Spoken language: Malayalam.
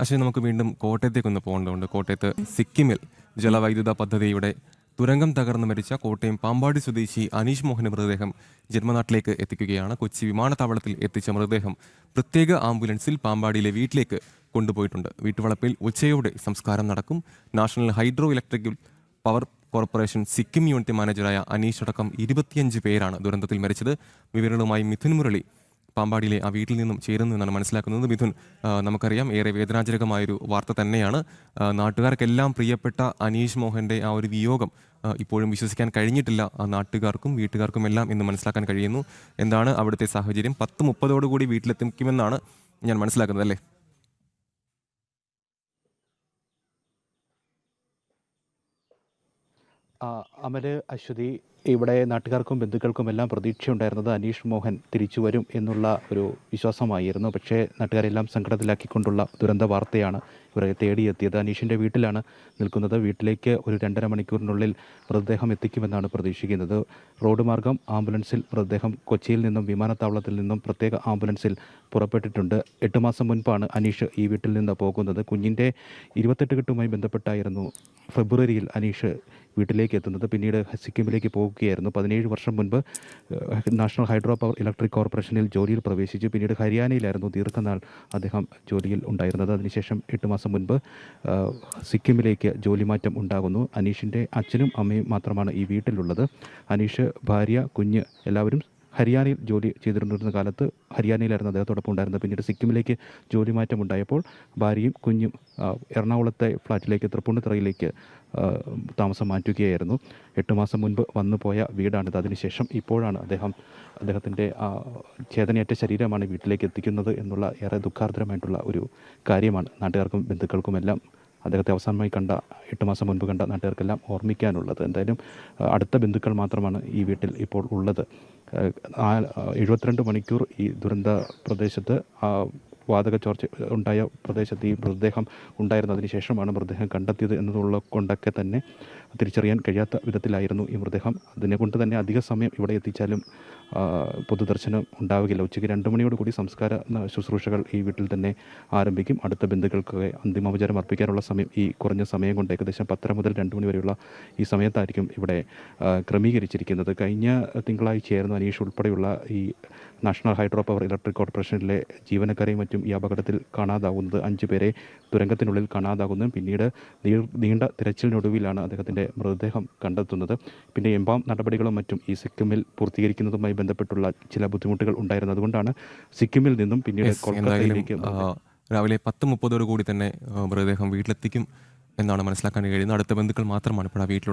പക്ഷേ നമുക്ക് വീണ്ടും കോട്ടയത്തേക്കൊന്ന് പോകേണ്ടതുണ്ട്. കോട്ടയത്ത് സിക്കിമിൽ ജലവൈദ്യുത പദ്ധതിയുടെ തുരങ്കം തകർന്ന് മരിച്ച കോട്ടയം പാമ്പാടി സ്വദേശി അനീഷ് മോഹന്റെ മൃതദേഹം ജന്മനാട്ടിലേക്ക് എത്തിക്കുകയാണ്. കൊച്ചി വിമാനത്താവളത്തിൽ എത്തിച്ച മൃതദേഹം പ്രത്യേക ആംബുലൻസിൽ പാമ്പാടിയിലെ വീട്ടിലേക്ക് കൊണ്ടുപോയിട്ടുണ്ട്. വീട്ടുവളപ്പിൽ ഉച്ചയോടെ സംസ്കാരം നടക്കും. National hydro electrical power corporation Sikkim unit മാനേജറായ അനീഷ് അടക്കം 25 പേരാണ് ദുരന്തത്തിൽ മരിച്ചത്. വിവരങ്ങളുമായി മിഥുൻ മുരളി പാമ്പാടിയിലെ ആ വീട്ടിൽ നിന്നും ചേരുന്നു എന്നാണ് മനസ്സിലാക്കുന്നത്. മിഥുൻ, നമുക്കറിയാം ഏറെ വേദനാജനകമായൊരു വാർത്ത തന്നെയാണ്. നാട്ടുകാർക്കെല്ലാം പ്രിയപ്പെട്ട അനീഷ് മോഹന്റെ ആ ഒരു വിയോഗം ഇപ്പോഴും വിശ്വസിക്കാൻ കഴിഞ്ഞിട്ടില്ല നാട്ടുകാർക്കും വീട്ടുകാർക്കും എല്ലാം എന്ന് മനസ്സിലാക്കാൻ കഴിയുന്നു. എന്താണ് അവിടുത്തെ സാഹചര്യം? 10:30 വീട്ടിലെത്തിക്കുമെന്നാണ് ഞാൻ മനസ്സിലാക്കുന്നത്, അല്ലേ? അമല്, അശ്വതി, ഇവിടെ നാട്ടുകാർക്കും ബന്ധുക്കൾക്കും എല്ലാം പ്രതീക്ഷയുണ്ടായിരുന്നത് അനീഷ് മോഹൻ തിരിച്ചു വരും എന്നുള്ള ഒരു വിശ്വാസമായിരുന്നു. പക്ഷേ നാട്ടുകാരെല്ലാം സങ്കടത്തിലാക്കിക്കൊണ്ടുള്ള ദുരന്ത വാർത്തയാണ് ഇവരെ തേടിയെത്തിയത്. അനീഷിൻ്റെ വീട്ടിലാണ് നിൽക്കുന്നത്. വീട്ടിലേക്ക് ഒരു 2.5 മണിക്കൂറിനുള്ളിൽ മൃതദേഹം എത്തിക്കുമെന്നാണ് പ്രതീക്ഷിക്കുന്നത്. റോഡ് മാർഗം ആംബുലൻസിൽ മൃതദേഹം കൊച്ചിയിൽ നിന്നും വിമാനത്താവളത്തിൽ നിന്നും പ്രത്യേക ആംബുലൻസിൽ പുറപ്പെട്ടിട്ടുണ്ട്. 8 മാസം മുൻപാണ് അനീഷ് ഈ വീട്ടിൽ നിന്ന് പോകുന്നത്. കുഞ്ഞിൻ്റെ 28 കെട്ടുമായി ബന്ധപ്പെട്ടായിരുന്നു ഫെബ്രുവരിയിൽ അനീഷ് വീട്ടിലേക്ക് എത്തുന്നത്. പിന്നീട് സിക്കിമിലേക്ക് പോകുകയായിരുന്നു. 17 വർഷം മുൻപ് നാഷണൽ ഹൈഡ്രോ പവർ ഇലക്ട്രിക് കോർപ്പറേഷനിൽ ജോലിയിൽ പ്രവേശിച്ചു. പിന്നീട് ഹരിയാനയിലായിരുന്നു ദീർഘനാൾ അദ്ദേഹം ജോലിയിൽ ഉണ്ടായിരുന്നത്. അതിനുശേഷം 8 മാസം മുൻപ് സിക്കിമിലേക്ക് ജോലി മാറ്റം ഉണ്ടാകുന്നു. അനീഷിൻ്റെ അച്ഛനും അമ്മയും മാത്രമാണ് ഈ വീട്ടിലുള്ളത്. അനീഷ്, ഭാര്യ, കുഞ്ഞ് എല്ലാവരും ഹരിയാനയിൽ ജോലി ചെയ്തിരുന്ന കാലത്ത് ഹരിയാനയിലായിരുന്നു അദ്ദേഹത്തോടൊപ്പം ഉണ്ടായിരുന്നത്. പിന്നീട് സിക്കിമിലേക്ക് ജോലി മാറ്റം ഉണ്ടായപ്പോൾ ഭാര്യയും കുഞ്ഞും എറണാകുളത്തെ ഫ്ലാറ്റിലേക്ക്, തൃപ്പൂണിത്തുറയിലേക്ക് താമസം മാറ്റുകയായിരുന്നു. 8 മാസം മുൻപ് വന്നു പോയ വീടാണിത്. അതിനുശേഷം ഇപ്പോഴാണ് അദ്ദേഹത്തിൻ്റെ ചേതനയേറ്റ ശരീരമാണ് വീട്ടിലേക്ക് എത്തിക്കുന്നത് എന്നുള്ള ഏറെ ദുഃഖാർദ്രമായിട്ടുള്ള ഒരു കാര്യമാണ് നാട്ടുകാർക്കും ബന്ധുക്കൾക്കുമെല്ലാം അദ്ദേഹത്തെ അവസാനമായി കണ്ട 8 മാസം മുൻപ് കണ്ട നാട്ടുകാർക്കെല്ലാം ഓർമ്മിക്കാനുള്ളത്. എന്തായാലും അടുത്ത ബന്ധുക്കൾ മാത്രമാണ് ഈ വീട്ടിൽ ഇപ്പോൾ ഉള്ളത്. 72 മണിക്കൂർ ഈ ദുരന്ത പ്രദേശത്ത് വാതക ചോർച്ച ഉണ്ടായ പ്രദേശത്ത് ഈ മൃതദേഹം ഉണ്ടായിരുന്നതിന് ശേഷമാണ് മൃതദേഹം കണ്ടെത്തിയത് എന്നതുള്ള കൊണ്ടൊക്കെ തന്നെ തിരിച്ചറിയാൻ കഴിയാത്ത വിധത്തിലായിരുന്നു ഈ മൃതദേഹം. അതിനെക്കൊണ്ട് തന്നെ അധിക സമയം ഇവിടെ എത്തിച്ചാലും പൊതുദർശനം ഉണ്ടാവുകയില്ല. ഉച്ചയ്ക്ക് 2 മണിയോടുകൂടി സംസ്കാര ശുശ്രൂഷകൾ ഈ വീട്ടിൽ തന്നെ ആരംഭിക്കും. അടുത്ത ബന്ധുക്കൾക്ക് അന്തിമോപചാരം അർപ്പിക്കാനുള്ള സമയം ഈ കുറഞ്ഞ സമയം കൊണ്ട് ഏകദേശം 10 മുതൽ 2 മണി വരെയുള്ള ഈ സമയത്തായിരിക്കും ഇവിടെ ക്രമീകരിച്ചിരിക്കുന്നത്. കഴിഞ്ഞ തിങ്കളാഴ്ചയായിരുന്നു അനീഷ് ഉൾപ്പെടെയുള്ള ഈ നാഷണൽ ഹൈഡ്രോ പവർ ഇലക്ട്രിക് കോർപ്പറേഷനിലെ ജീവനക്കാരെയും മറ്റും ഈ അപകടത്തിൽ കാണാതാകുന്നത്. 5 പേരെ തുരങ്കത്തിനുള്ളിൽ കാണാതാകുന്നതും പിന്നീട് നീണ്ട തിരച്ചിലിനൊടുവിലാണ് അദ്ദേഹത്തിൻ്റെ മൃതദേഹം കണ്ടെത്തുന്നത്. പിന്നെ എംബാം നടപടികളും മറ്റും ഈ സിക്കിമിൽ പൂർത്തീകരിക്കുന്നതുമായി ബന്ധപ്പെട്ടുള്ള ചില ബുദ്ധിമുട്ടുകൾ ഉണ്ടായിരുന്നു. അതുകൊണ്ടാണ് സിക്കിമിൽ നിന്നും പിന്നീട് കൊൽക്കത്തയിലേക്ക് രാവിലെ 10:30 തന്നെ മൃതദേഹം വീട്ടിലെത്തിക്കും എന്നാണ് മനസ്സിലാക്കാൻ കഴിയുന്നത്. അടുത്ത ബന്ധുക്കൾ മാത്രമാണ് ഇപ്പോൾ ആ വീട്ടിലുള്ളത്.